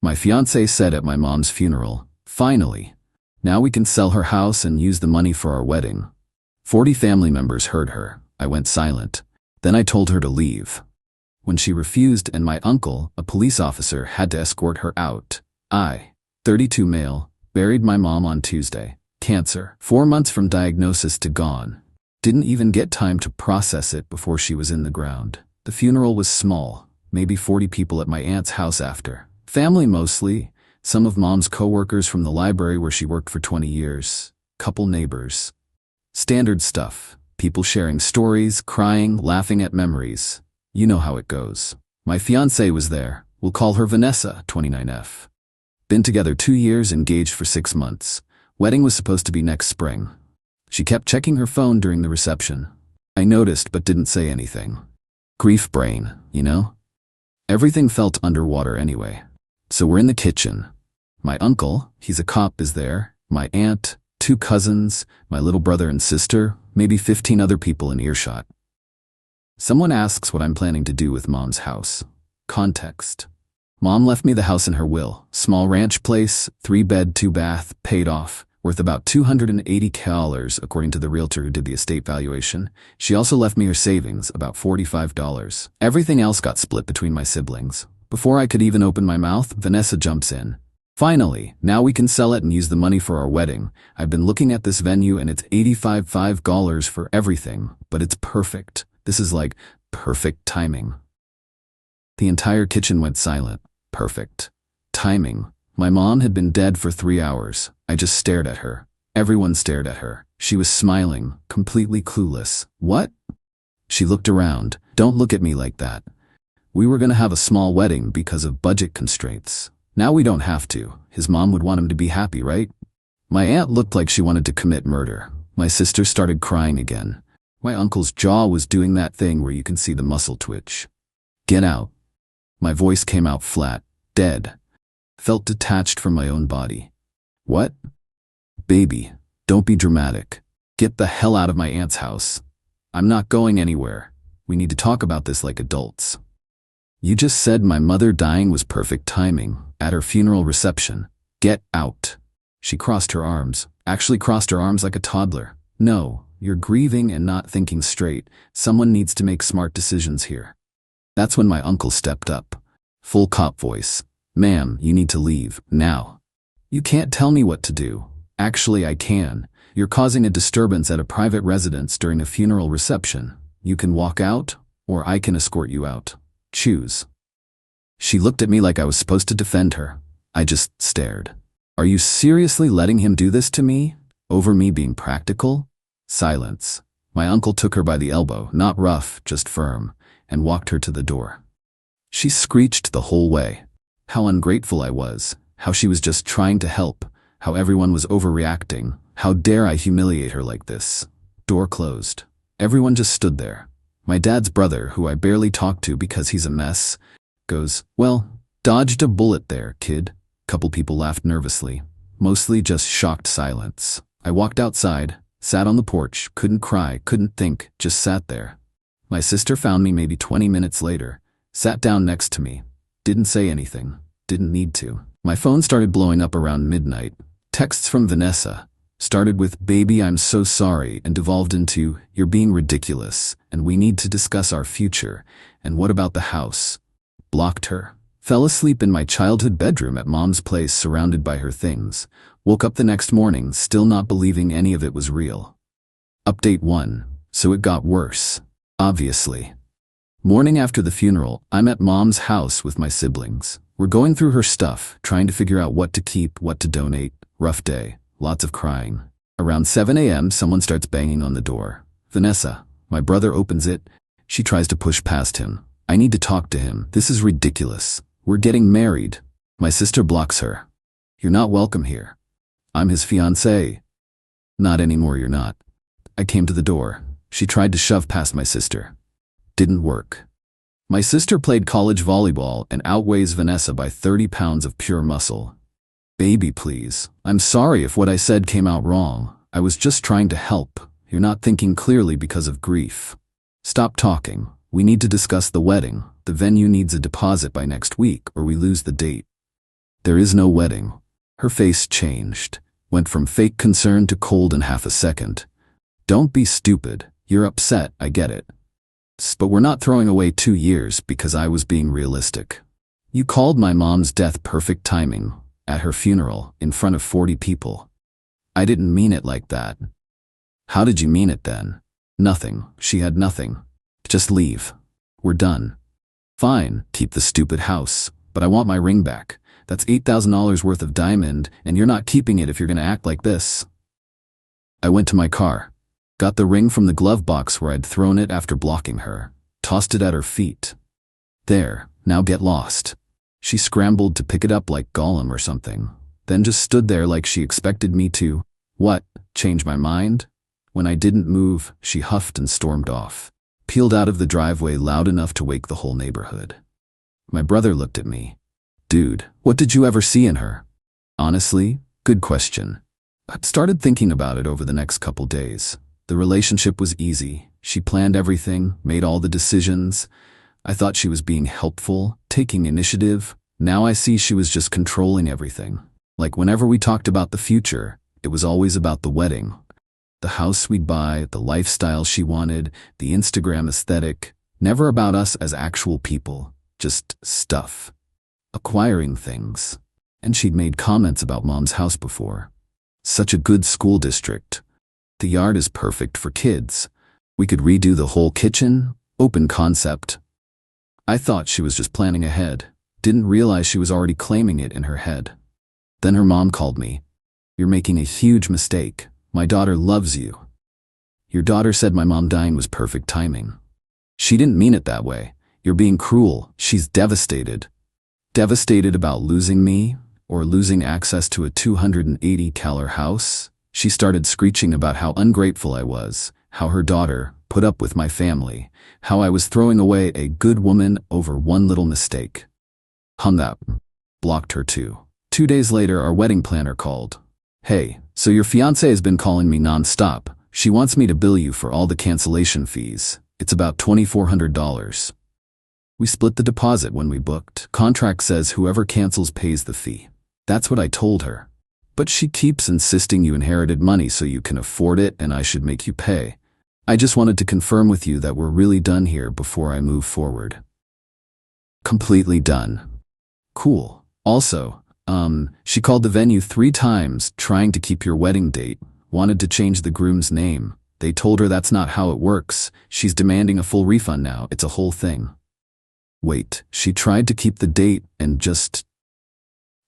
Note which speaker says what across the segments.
Speaker 1: My fiancé said at my mom's funeral, "Finally. Now we can sell her house and use the money for our wedding." 40 family members heard her. I went silent. Then I told her to leave. When she refused and my uncle, a police officer, had to escort her out, I, 32 male, buried my mom on Tuesday. Cancer. 4 months from diagnosis to gone. Didn't even get time to process it before she was in the ground. The funeral was small, maybe 40 people at my aunt's house after. Family mostly, some of mom's co-workers from the library where she worked for 20 years, couple neighbors. Standard stuff, people sharing stories, crying, laughing at memories. You know how it goes. My fiancée was there. We'll call her Vanessa, 29F. Been together 2 years, engaged for 6 months. Wedding was supposed to be next spring. She kept checking her phone during the reception. I noticed but didn't say anything. Grief brain, you know? Everything felt underwater anyway. So we're in the kitchen. My uncle, he's a cop, is there. My aunt, 2 cousins, my little brother and sister, maybe 15 other people in earshot. Someone asks what I'm planning to do with mom's house. Context. Mom left me the house in her will. Small ranch place, 3-bed, 2-bath, paid off, worth about $280 according to the realtor who did the estate valuation. She also left me her savings, about $45. Everything else got split between my siblings. Before I could even open my mouth, Vanessa jumps in. "Finally, now we can sell it and use the money for our wedding. I've been looking at this venue and it's $85 for everything, but it's perfect. This is like perfect timing." The entire kitchen went silent. Perfect timing. My mom had been dead for 3 hours. I just stared at her. Everyone stared at her. She was smiling, completely clueless. "What?" She looked around. "Don't look at me like that. We were gonna have a small wedding because of budget constraints. Now we don't have to. His mom would want him to be happy, right?" My aunt looked like she wanted to commit murder. My sister started crying again. My uncle's jaw was doing that thing where you can see the muscle twitch. "Get out." My voice came out flat, dead. Felt detached from my own body. "What?" "Baby, don't be dramatic. Get the hell out of my aunt's house. I'm not going anywhere. We need to talk about this like adults." "You just said my mother dying was perfect timing, at her funeral reception. Get out." She crossed her arms, actually crossed her arms like a toddler. "No, you're grieving and not thinking straight. Someone needs to make smart decisions here." That's when my uncle stepped up. Full cop voice. "Ma'am, you need to leave, now." "You can't tell me what to do." "Actually, I can. You're causing a disturbance at a private residence during a funeral reception. You can walk out, or I can escort you out. Choose." She looked at me like I was supposed to defend her. I just stared. "Are you seriously letting him do this to me? Over me being practical?" Silence. My uncle took her by the elbow, not rough, just firm, and walked her to the door. She screeched the whole way. How ungrateful I was, how she was just trying to help, how everyone was overreacting. How dare I humiliate her like this? Door closed. Everyone just stood there. My dad's brother, who I barely talked to because he's a mess, goes, "Well, dodged a bullet there, kid." Couple people laughed nervously. Mostly just shocked silence. I walked outside, sat on the porch, couldn't cry, couldn't think, just sat there. My sister found me maybe 20 minutes later, sat down next to me. Didn't say anything, didn't need to. My phone started blowing up around midnight. Texts from Vanessa. Started with, "Baby, I'm so sorry," and devolved into, "You're being ridiculous, and we need to discuss our future, and what about the house?" Blocked her. Fell asleep in my childhood bedroom at mom's place surrounded by her things. Woke up the next morning still not believing any of it was real. Update 1. So it got worse. Obviously. Morning after the funeral, I'm at mom's house with my siblings. We're going through her stuff, trying to figure out what to keep, what to donate. Rough day. Lots of crying. Around 7 a.m., someone starts banging on the door. Vanessa. My brother opens it. She tries to push past him. "I need to talk to him. This is ridiculous. We're getting married." My sister blocks her. "You're not welcome here. I'm his fiancée." "Not anymore, you're not." I came to the door. She tried to shove past my sister. Didn't work. My sister played college volleyball and outweighs Vanessa by 30 pounds of pure muscle. "Baby, please. I'm sorry if what I said came out wrong. I was just trying to help. You're not thinking clearly because of grief. Stop talking. We need to discuss the wedding. The venue needs a deposit by next week or we lose the date." There is no wedding. Her face changed, went from fake concern to cold in half a second. Don't be stupid. You're upset, I get it. But we're not throwing away 2 years because I was being realistic. You called my mom's death perfect timing, at her funeral, in front of 40 people. I didn't mean it like that. How did you mean it then? Nothing. She had nothing. Just leave. We're done. Fine, keep the stupid house, but I want my ring back. That's $8,000 worth of diamond, and you're not keeping it if you're gonna act like this. I went to my car, got the ring from the glove box where I'd thrown it after blocking her, tossed it at her feet. There, now get lost. She scrambled to pick it up like Gollum or something, then just stood there like she expected me to, what, change my mind? When I didn't move, she huffed and stormed off, peeled out of the driveway loud enough to wake the whole neighborhood. My brother looked at me. Dude, what did you ever see in her? Honestly, good question. I started thinking about it over the next couple days. The relationship was easy. She planned everything, made all the decisions. I thought she was being helpful, taking initiative. Now I see she was just controlling everything. Like whenever we talked about the future, it was always about the wedding. The house we'd buy, the lifestyle she wanted, the Instagram aesthetic. Never about us as actual people, just stuff. Acquiring things. And she'd made comments about Mom's house before. Such a good school district. The yard is perfect for kids. We could redo the whole kitchen, open concept. I thought she was just planning ahead. Didn't realize she was already claiming it in her head. Then her mom called me. You're making a huge mistake. My daughter loves you. Your daughter said my mom dying was perfect timing. She didn't mean it that way. You're being cruel. She's devastated. Devastated about losing me, or losing access to a 280,000 house. She started screeching about how ungrateful I was, how her daughter put up with my family, how I was throwing away a good woman over one little mistake. Hung up. Blocked her too. 2 days later, our wedding planner called. Hey, so your fiancée has been calling me non-stop. She wants me to bill you for all the cancellation fees. It's about $2,400. We split the deposit when we booked. Contract says whoever cancels pays the fee. That's what I told her. But she keeps insisting you inherited money so you can afford it and I should make you pay. I just wanted to confirm with you that we're really done here before I move forward. Completely done. Cool. Also, she called the venue 3 times trying to keep your wedding date, wanted to change the groom's name. They told her that's not how it works. She's demanding a full refund now. It's a whole thing. Wait, she tried to keep the date and just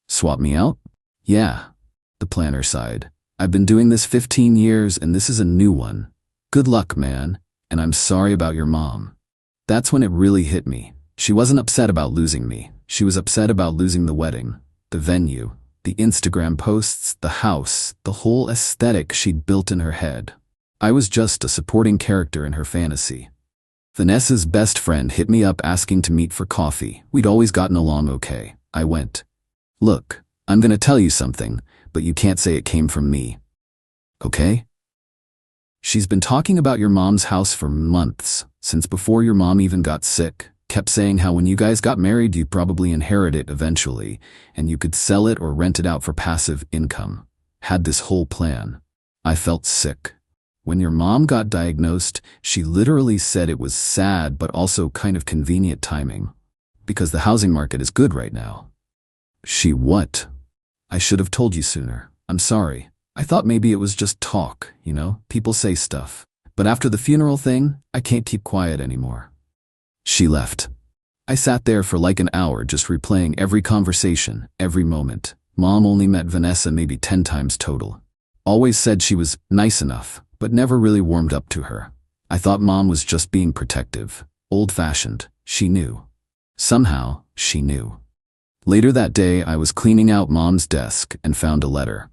Speaker 1: swap me out? Yeah. The planner sighed. I've been doing this 15 years and this is a new one. Good luck, man. And I'm sorry about your mom. That's when it really hit me. She wasn't upset about losing me. She was upset about losing the wedding, the venue, the Instagram posts, the house, the whole aesthetic she'd built in her head. I was just a supporting character in her fantasy. Vanessa's best friend hit me up asking to meet for coffee. We'd always gotten along okay. I went. Look, I'm gonna tell you something, but you can't say it came from me. Okay? She's been talking about your mom's house for months, since before your mom even got sick. Kept saying how when you guys got married you'd probably inherit it eventually, and you could sell it or rent it out for passive income. Had this whole plan. I felt sick. When your mom got diagnosed, she literally said it was sad but also kind of convenient timing. Because the housing market is good right now. She what? I should have told you sooner. I'm sorry. I thought maybe it was just talk, you know? People say stuff. But after the funeral thing, I can't keep quiet anymore. She left. I sat there for like an hour just replaying every conversation, every moment. Mom only met Vanessa maybe 10 times total. Always said she was nice enough, but never really warmed up to her. I thought Mom was just being protective, old-fashioned. She knew. Somehow, she knew. Later that day, I was cleaning out Mom's desk and found a letter.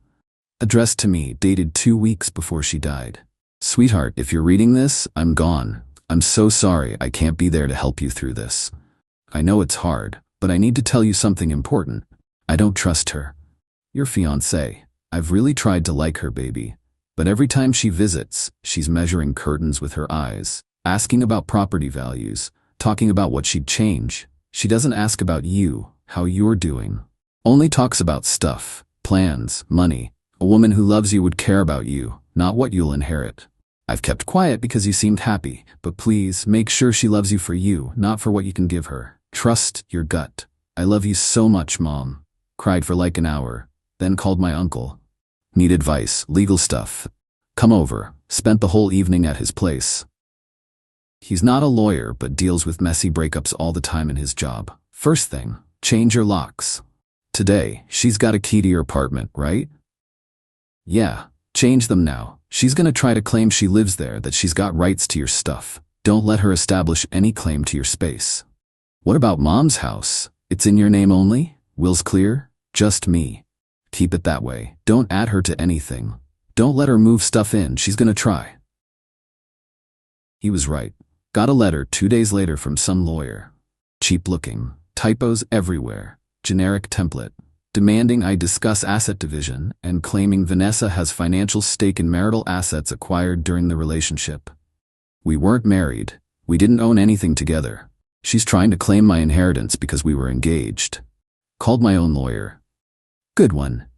Speaker 1: Addressed to me, dated 2 weeks before she died. Sweetheart, if you're reading this, I'm gone. I'm so sorry I can't be there to help you through this. I know it's hard, but I need to tell you something important. I don't trust her. Your fiancée. I've really tried to like her, baby. But every time she visits, she's measuring curtains with her eyes, asking about property values, talking about what she'd change. She doesn't ask about you, how you're doing. Only talks about stuff, plans, money. A woman who loves you would care about you, not what you'll inherit. I've kept quiet because you seemed happy, but please make sure she loves you for you, not for what you can give her. Trust your gut. I love you so much, Mom. Cried for like an hour, then called my uncle. Need advice, legal stuff. Come over. Spent the whole evening at his place. He's not a lawyer, but deals with messy breakups all the time in his job. First thing, change your locks. Today, she's got a key to your apartment, right? Yeah, change them now. She's gonna try to claim she lives there, that she's got rights to your stuff. Don't let her establish any claim to your space. What about Mom's house? It's in your name only? Will's clear? Just me. Keep it that way. Don't add her to anything. Don't let her move stuff in, she's gonna try. He was right. Got a letter 2 days later from some lawyer. Cheap looking, typos everywhere, generic template, demanding I discuss asset division and claiming Vanessa has financial stake in marital assets acquired during the relationship. We weren't married. We didn't own anything together. She's trying to claim my inheritance because we were engaged. Called my own lawyer. Good one.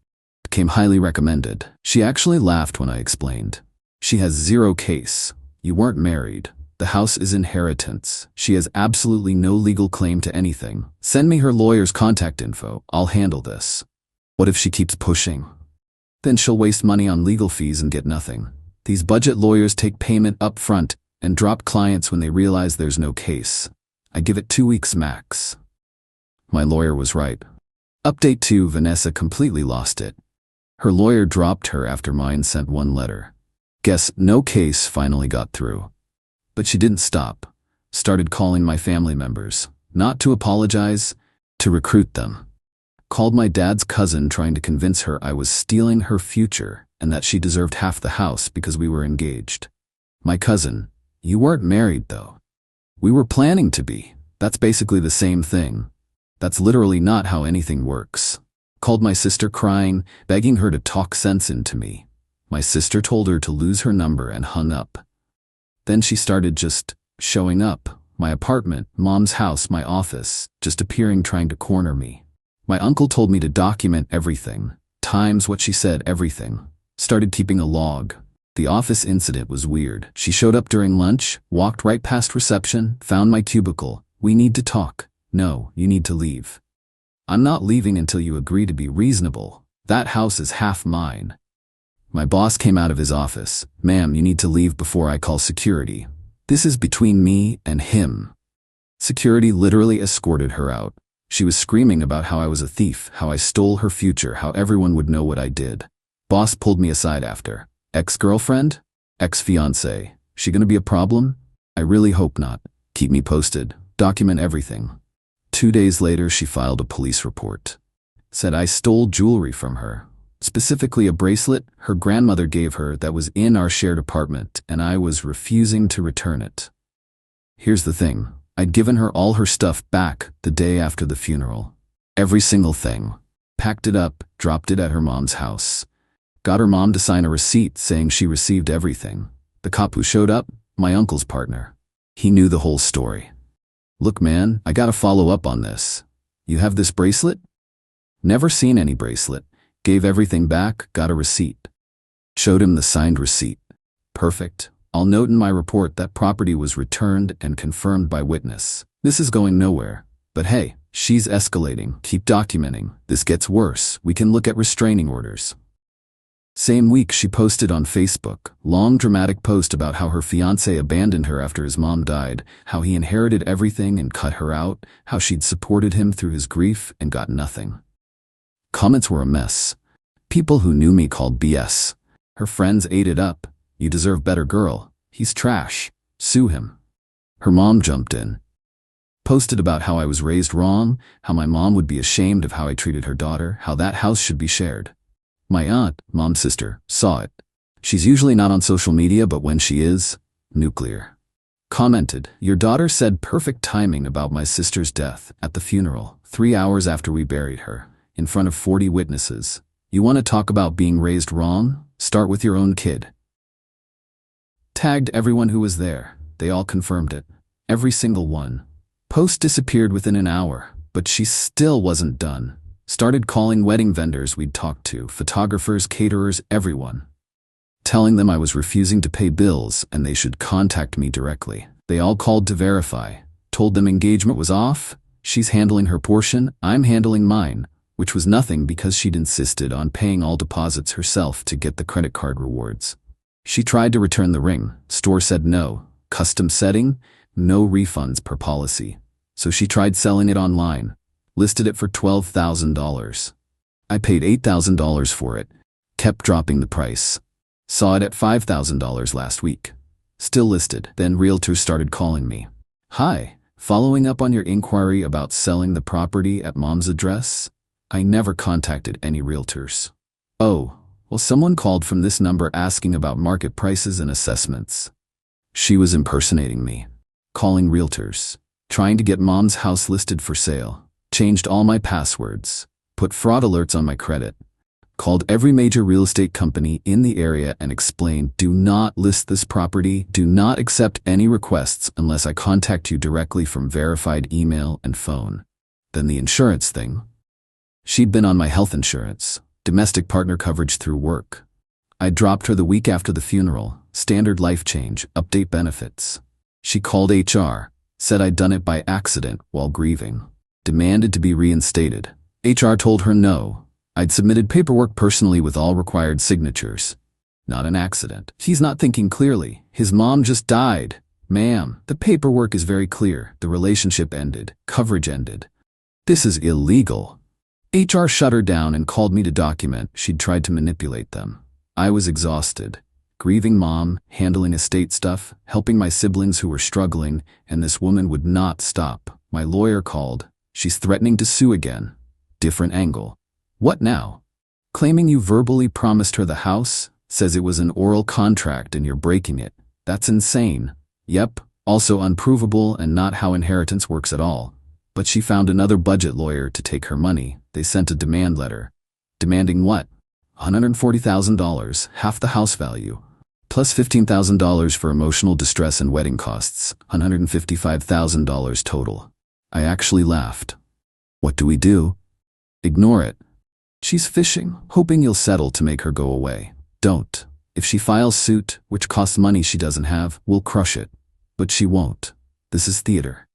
Speaker 1: Came highly recommended. She actually laughed when I explained. She has zero case. You weren't married. The house is inheritance. She has absolutely no legal claim to anything. Send me her lawyer's contact info. I'll handle this. What if she keeps pushing? Then she'll waste money on legal fees and get nothing. These budget lawyers take payment up front and drop clients when they realize there's no case. I give it 2 weeks max. My lawyer was right. Update 2, Vanessa completely lost it. Her lawyer dropped her after mine sent one letter. Guess no case finally got through. But she didn't stop. Started calling my family members. Not to apologize, to recruit them. Called my dad's cousin trying to convince her I was stealing her future and that she deserved half the house because we were engaged. My cousin, you weren't married though. We were planning to be. That's basically the same thing. That's literally not how anything works. Called my sister crying, begging her to talk sense into me. My sister told her to lose her number and hung up. Then she started just showing up. My apartment, Mom's house, my office, just appearing trying to corner me. My uncle told me to document everything. Times what she said, everything. Started keeping a log. The office incident was weird. She showed up during lunch, walked right past reception, found my cubicle. We need to talk. No, you need to leave. I'm not leaving until you agree to be reasonable. That house is half mine. My boss came out of his office. Ma'am, you need to leave before I call security. This is between me and him. Security literally escorted her out. She was screaming about how I was a thief, how I stole her future, how everyone would know what I did. Boss pulled me aside after. Ex-girlfriend? Ex-fiancée. She gonna be a problem? I really hope not. Keep me posted. Document everything. 2 days later, she filed a police report. Said I stole jewelry from her. Specifically a bracelet her grandmother gave her that was in our shared apartment, and I was refusing to return it. Here's the thing. I'd given her all her stuff back the day after the funeral. Every single thing. Packed it up, dropped it at her mom's house. Got her mom to sign a receipt saying she received everything. The cop who showed up, my uncle's partner. He knew the whole story. Look, man, I gotta follow up on this. You have this bracelet? Never seen any bracelet. Gave everything back, got a receipt. Showed him the signed receipt. Perfect. I'll note in my report that property was returned and confirmed by witness. This is going nowhere. But hey, she's escalating. Keep documenting. This gets worse. We can look at restraining orders. Same week, she posted on Facebook, long dramatic post about how her fiancé abandoned her after his mom died, how he inherited everything and cut her out, how she'd supported him through his grief and got nothing. Comments were a mess. People who knew me called BS. Her friends ate it up. You deserve better, girl. He's trash. Sue him. Her mom jumped in. Posted about how I was raised wrong, how my mom would be ashamed of how I treated her daughter, how that house should be shared. My aunt, mom's sister, saw it. She's usually not on social media, but when she is, nuclear. Commented, your daughter said perfect timing about my sister's death at the funeral, 3 hours after we buried her, in front of 40 witnesses. You want to talk about being raised wrong? Start with your own kid. Tagged everyone who was there. They all confirmed it. Every single one. Post disappeared within an hour, but she still wasn't done. Started calling wedding vendors we'd talked to, photographers, caterers, everyone. Telling them I was refusing to pay bills and they should contact me directly. They all called to verify. Told them engagement was off, she's handling her portion, I'm handling mine, which was nothing because she'd insisted on paying all deposits herself to get the credit card rewards. She tried to return the ring. Store said no. Custom setting, no refunds per policy. So she tried selling it online. Listed it for $12,000. I paid $8,000 for it. Kept dropping the price. Saw it at $5,000 last week. Still listed. Then realtors started calling me. Hi, following up on your inquiry about selling the property at mom's address? I never contacted any realtors. Oh, well, someone called from this number asking about market prices and assessments. She was impersonating me. Calling realtors. Trying to get mom's house listed for sale. Changed all my passwords. Put fraud alerts on my credit. Called every major real estate company in the area and explained, do not list this property, do not accept any requests unless I contact you directly from verified email and phone. Then the insurance thing. She'd been on my health insurance, domestic partner coverage through work. I dropped her the week after the funeral, standard life change, update benefits. She called HR, said I'd done it by accident while grieving. Demanded to be reinstated. HR told her no. I'd submitted paperwork personally with all required signatures. Not an accident. He's not thinking clearly. His mom just died. Ma'am, the paperwork is very clear. The relationship ended. Coverage ended. This is illegal. HR shut her down and called me to document she'd tried to manipulate them. I was exhausted. Grieving mom, handling estate stuff, helping my siblings who were struggling, and this woman would not stop. My lawyer called. She's threatening to sue again. Different angle. What now? Claiming you verbally promised her the house, says it was an oral contract and you're breaking it. That's insane. Yep, also unprovable and not how inheritance works at all. But she found another budget lawyer to take her money. They sent a demand letter. Demanding what? $140,000, half the house value. Plus $15,000 for emotional distress and wedding costs. $155,000 total. I actually laughed. What do we do? Ignore it. She's fishing, hoping you'll settle to make her go away. Don't. If she files suit, which costs money she doesn't have, we'll crush it. But she won't. This is theater.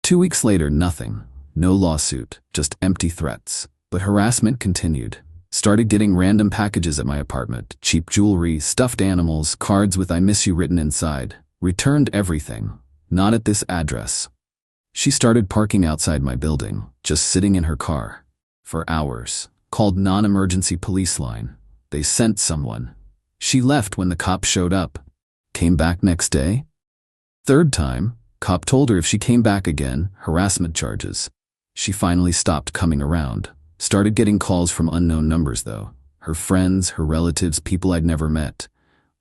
Speaker 1: 2 weeks later, nothing. No lawsuit, just empty threats. But harassment continued. Started getting random packages at my apartment. Cheap jewelry, stuffed animals, cards with I miss you written inside. Returned everything. Not at this address. She started parking outside my building, just sitting in her car. For hours. Called non-emergency police line. They sent someone. She left when the cop showed up. Came back next day. Third time, cop told her if she came back again, harassment charges. She finally stopped coming around. Started getting calls from unknown numbers though. Her friends, her relatives, people I'd never met.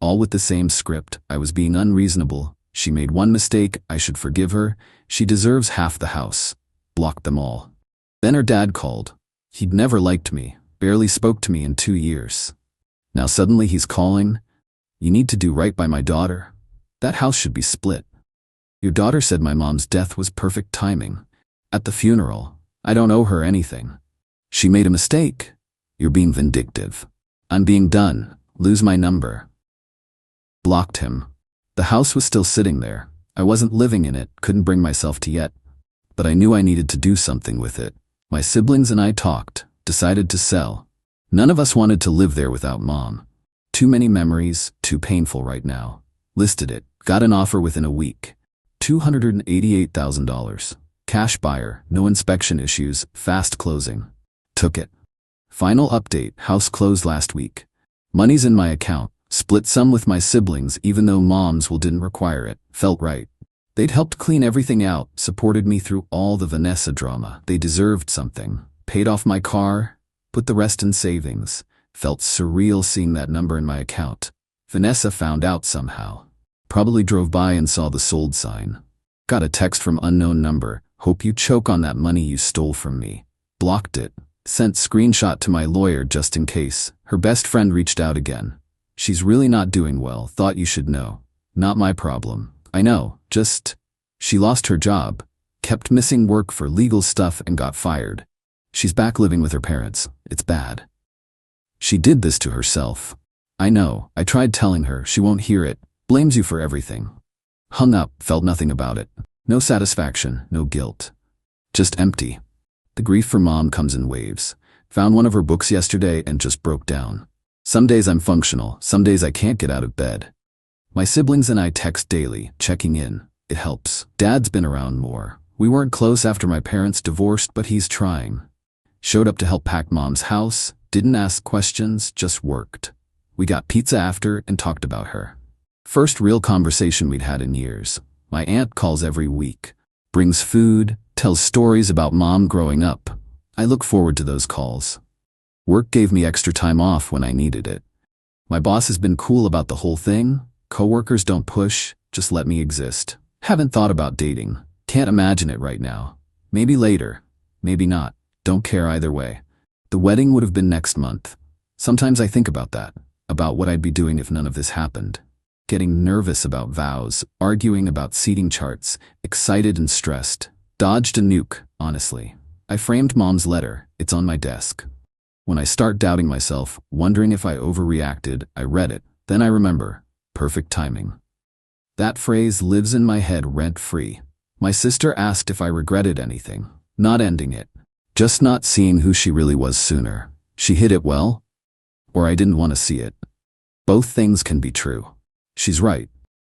Speaker 1: All with the same script. I was being unreasonable. She made one mistake. I should forgive her. She deserves half the house. Blocked them all. Then her dad called. He'd never liked me, barely spoke to me in 2 years. Now suddenly he's calling. You need to do right by my daughter. That house should be split. Your daughter said my mom's death was perfect timing. At the funeral, I don't owe her anything. She made a mistake. You're being vindictive. I'm being done. Lose my number. Blocked him. The house was still sitting there. I wasn't living in it, couldn't bring myself to yet. But I knew I needed to do something with it. My siblings and I talked, decided to sell. None of us wanted to live there without mom. Too many memories, too painful right now. Listed it, got an offer within a week. $288,000. Cash buyer, no inspection issues, fast closing. Took it. Final update, house closed last week. Money's in my account, split some with my siblings even though mom's will didn't require it, felt right. They'd helped clean everything out, supported me through all the Vanessa drama. They deserved something. Paid off my car, put the rest in savings. Felt surreal seeing that number in my account. Vanessa found out somehow. Probably drove by and saw the sold sign. Got a text from unknown number. Hope you choke on that money you stole from me. Blocked it. Sent screenshot to my lawyer just in case. Her best friend reached out again. She's really not doing well. Thought you should know. Not my problem. I know, just, she lost her job, kept missing work for legal stuff and got fired. She's back living with her parents. It's bad. She did this to herself. I know, I tried telling her, she won't hear it. Blames you for everything. Hung up, felt nothing about it. No satisfaction, no guilt. Just empty. The grief for mom comes in waves. Found one of her books yesterday and just broke down. Some days I'm functional, some days I can't get out of bed. My siblings and I text daily, checking in. It helps. Dad's been around more. We weren't close after my parents divorced, but he's trying. Showed up to help pack mom's house, didn't ask questions, just worked. We got pizza after and talked about her. First real conversation we'd had in years. My aunt calls every week. Brings food, tells stories about mom growing up. I look forward to those calls. Work gave me extra time off when I needed it. My boss has been cool about the whole thing. Coworkers don't push, just let me exist. Haven't thought about dating. Can't imagine it right now. Maybe later. Maybe not. Don't care either way. The wedding would have been next month. Sometimes I think about that. About what I'd be doing if none of this happened. Getting nervous about vows, arguing about seating charts, excited and stressed. Dodged a nuke, honestly. I framed mom's letter. It's on my desk. When I start doubting myself, wondering if I overreacted, I read it. Then I remember. Perfect timing. That phrase lives in my head rent-free. My sister asked if I regretted anything. Not ending it. Just not seeing who she really was sooner. She hid it well, or I didn't want to see it. Both things can be true. She's right.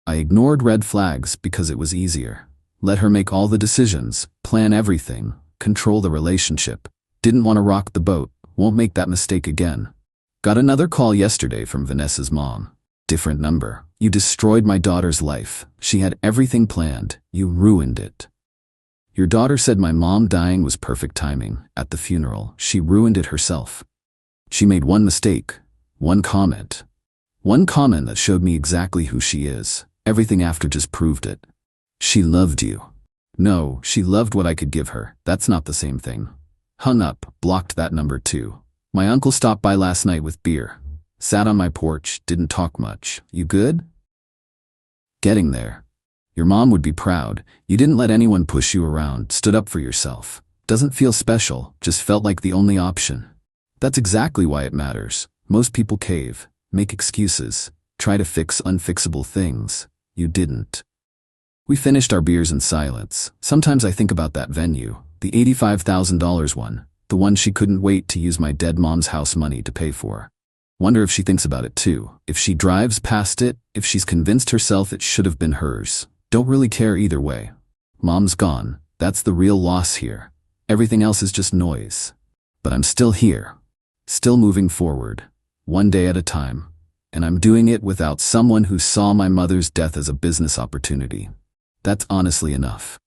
Speaker 1: I ignored red flags because it was easier. Let her make all the decisions, plan everything, control the relationship. Didn't want to rock the boat. Won't make that mistake again. Got another call yesterday from Vanessa's mom. Different number. You destroyed my daughter's life. She had everything planned. You ruined it. Your daughter said my mom dying was perfect timing. At the funeral, she ruined it herself. She made one mistake. One comment. One comment that showed me exactly who she is. Everything after just proved it. She loved you. No, she loved what I could give her. That's not the same thing. Hung up, blocked that number too. My uncle stopped by last night with beer. Sat on my porch, didn't talk much. You good? Getting there. Your mom would be proud. You didn't let anyone push you around, stood up for yourself. Doesn't feel special, just felt like the only option. That's exactly why it matters. Most people cave, make excuses, try to fix unfixable things. You didn't. We finished our beers in silence. Sometimes I think about that venue, the $85,000 one, the one she couldn't wait to use my dead mom's house money to pay for. Wonder if she thinks about it too, if she drives past it, if she's convinced herself it should have been hers. Don't really care either way. Mom's gone, that's the real loss here. Everything else is just noise. But I'm still here. Still moving forward, one day at a time. And I'm doing it without someone who saw my mother's death as a business opportunity. That's honestly enough.